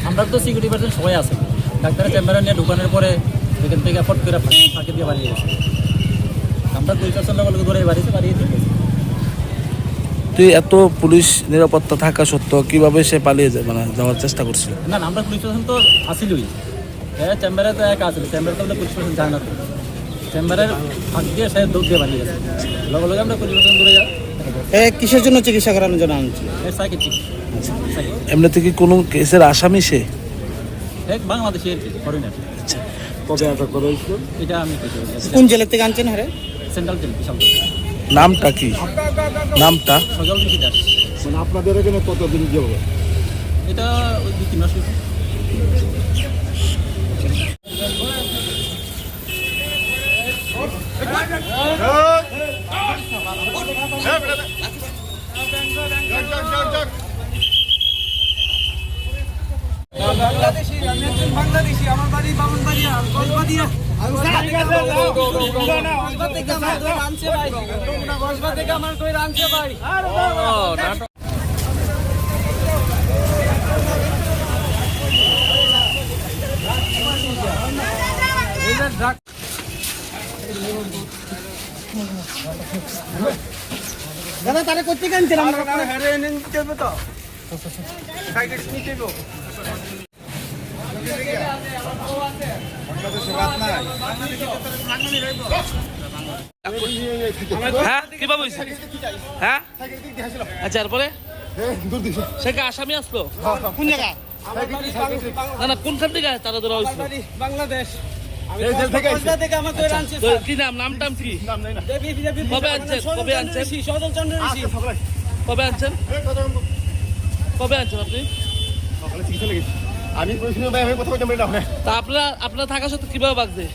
আমরা তো security person সবাই আছে, ডাক্তারের চেম্বারে নিয়ে ঢুকানোর পরে এখান থেকে ফট করে ফাঁকি দিয়ে বাড়িয়ে গেছে। আমরা 2 লোক ধরে বাড়িয়ে দিয়ে। তুই এত পুলিশ নিরাপত্তা থাকা সত্ত্বেও কিভাবে সে পালিয়ে যায়, মানে যাওয়ার চেষ্টা করছিল? না আমরা পুলিশ প্রশাসন তো আসিলই, হ্যাঁ চেম্বারে তো এক আসলে চেম্বারে তো পুলিশ প্রশাসন যায় না, তো চেম্বারের ফাঁক দিয়ে সে দৌড় দিয়ে বাড়িয়ে গেছে। লগে লগে আমরা পুলিশ প্রশাসন দূরে যাই। কিসের জন্য চিকিৎসা করানোর জন্য আনছিল? সাইকেট্রিক। এমনিতে কি কোনো কেসের আসামি সে? এক বাংলাদেশি আর কি, ফরেনার। আচ্ছা, কবে আটক করা হয়েছিল? এটা আমি কোন জেলা থেকে আনছেন? হারে সেন্ট্রাল জেল বিশাল। নামটা কি? নামটা সজল বিশি দাস। মানে আপনাদের এখানে কতদিন যাবে? এটা ওই 2-3 মাস হয়েছে। বাংলাদেশি আমার বাড়ি বামনবাড়িয়া কসবাদিয়া আমার কই রানছে ভাই। দাদা তারা করতে কেনছেন? আমরা হ্যাঁ কিভাবে হয়েছে? হ্যাঁ আচ্ছা, এরপরে সে কি আসামি আসলো? কোন জায়গা? না না, কোনখান থেকে তারা ধরা হয়েছিল? বাংলাদেশ তো কি নাম, নামটাম কি? কবে আনছেন? কবে আনছেন? সজল চন্দ্র ঋষি। কবে আনছেন? কবে আনছেন আপনি? আমি কথা বলতে পারি না। তা আপনারা থাকা সত্ত্বেও কিভাবে বাগছে?